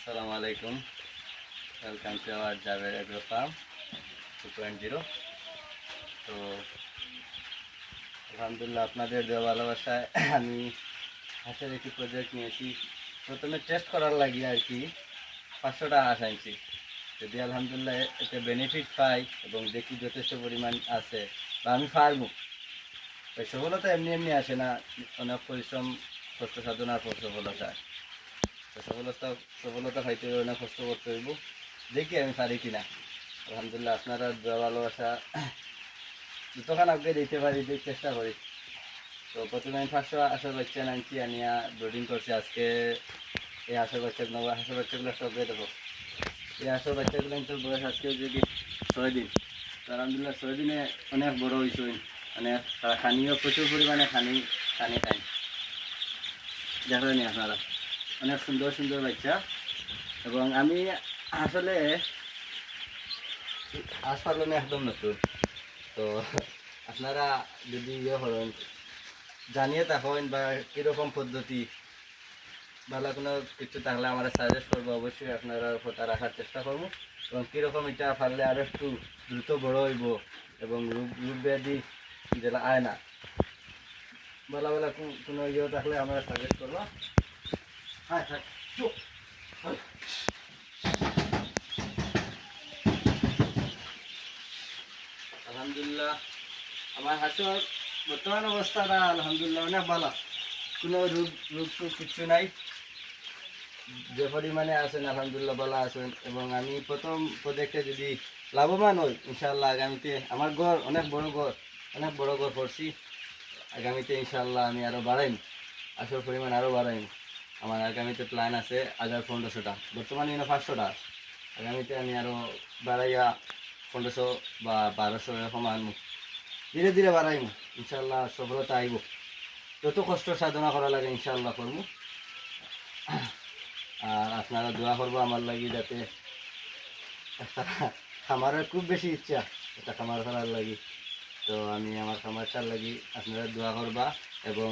আসসালামু আলাইকুম। Welcome to our Javed agro farm 2.0। তো আলহামদুলিল্লাহ আপনাদের দেওয়া ভালোবাসায় আমি হাঁসের একটি প্রজেক্ট নিয়েছি। প্রথমে টেস্ট করার লাগি আর কি 500টা হাঁস আনছি। যদি আলহামদুলিল্লাহ এতে বেনিফিট পাই এবং দেখি যথেষ্ট পরিমাণ আছে বা আমি পারবো। ওই সফলতা এমনি এমনি আসে না, অনেক পরিশ্রম কষ্ট সাধনার পর সফলতা। তো সফলতা পাইতে হলে অনেক কষ্ট করতে হইব। দেখি আমি পারি কিনা। আলহামদুলিল্লাহ আপনারা দোয়া ভালোবাসা যতক্ষণ আগে দিতে পারি চেষ্টা করি। তো প্রথমে আমি 500 হাঁসের বাচ্চা আনছি, আনিয়া ব্রিডিং করছি। আজকে এই হাঁসের বাচ্চাগুলো সবকে দেখো। এই হাঁসের বাচ্চাগুলো কিন্তু বয়স আজকে যদি 6 দিন। তো আলহামদুলিল্লাহ 6 দিনে অনেক বড় হয়েছে, অনেক খানিও প্রচুর পরিমাণে খানি খায়। দেখেনি আপনারা অনেক সুন্দর সুন্দর বাচ্চা। এবং আমি আসলে হাঁস পালনে একদম নতুন। তো আপনারা যদি করেন জানিয়ে থাকেন বা কীরকম পদ্ধতি ভালো কোনো কিছু থাকলে আমরা সাজেস্ট করবো। অবশ্যই আপনারা ওটা রাখার চেষ্টা করবো এবং কীরকম এটা পারলে আরও একটু দ্রুত বড় হইব এবং রোগ ব্যাধি যেটা আয় না, ভালো কোনো ইয়ে থাকলে আমরা সাজেস্ট করবো। হ্যাঁ হ্যাঁ। আলহামদুলিল্লাহ আমার হাঁসের বর্তমান অবস্থাটা আলহামদুলিল্লাহ অনেক ভালো, কোনো রোগ কিছু নাই। যে পরিমাণে আছেন আলহামদুলিল্লাহ ভালো আছেন। এবং আমি প্রথম প্রজেক্টে যদি লাভবান হই ইনশাআল্লাহ আগামীতে আমার ঘর অনেক বড় ঘর করছি। আগামীতে ইনশাআল্লাহ আমি আরও বাড়াইম, আসল পরিমাণ আরও বাড়াইম। আমার আগামীতে প্ল্যান আছে 1500টা, বর্তমানে 500টা। আগামীতে আমি আরও বাড়াইয়া 1500 বা 1200 এরকম আনবো। ধীরে ধীরে বাড়াইম, ইনশাআল্লাহ সফলতা আইব। যত কষ্ট সাধনা করা লাগে ইনশাআল্লাহ করবো। আর আপনারা দোয়া করবো আমার লাগি, যাতে একটা খামারের খুব বেশি ইচ্ছা একটা খামার করার লাগি। তো আমি আমার খামারটার লাগি আপনারা দোয়া করবা এবং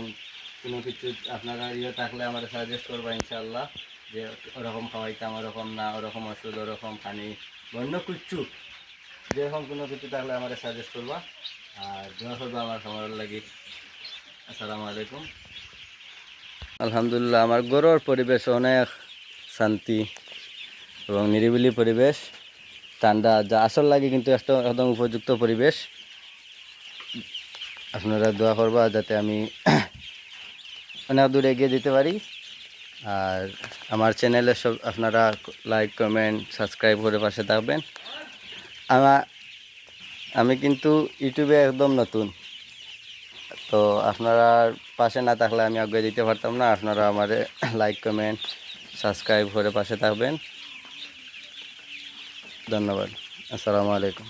কোনো কিছু আপনারা ইয়ে থাকলে আমার সাজেস্ট করবা ইনশাআল্লাহ, যে ওরকম খাওয়াইতাম, ওরকম না, ওরকম ওষুধ, ওরকম পানি, অন্য কিছু যেরকম কোনো কিছু থাকলে আমার সাজেস্ট করবা। আর দোয়া করবা আমার খামারের লাগি। আসসালামু আলাইকুম। আলহামদুলিল্লাহ আমার ঘরের পরিবেশ অনেক শান্তি এবং নিরিবিলি পরিবেশ, ঠান্ডা, যা আসল লাগে কিন্তু একদম উপযুক্ত পরিবেশ। আপনারা দোয়া করবা যাতে আমি অনেক দূর এগিয়ে যেতে পারি। আর আমার চ্যানেলে সব আপনারা লাইক কমেন্ট সাবস্ক্রাইব করে পাশে থাকবেন। আমি কিন্তু ইউটিউবে একদম নতুন, তো আপনারা পাশে না থাকলে আমি আগে দিতে পারতাম না। আপনারা আমার লাইক কমেন্ট সাবস্ক্রাইব করে পাশে থাকবেন। ধন্যবাদ। আসসালামু আলাইকুম।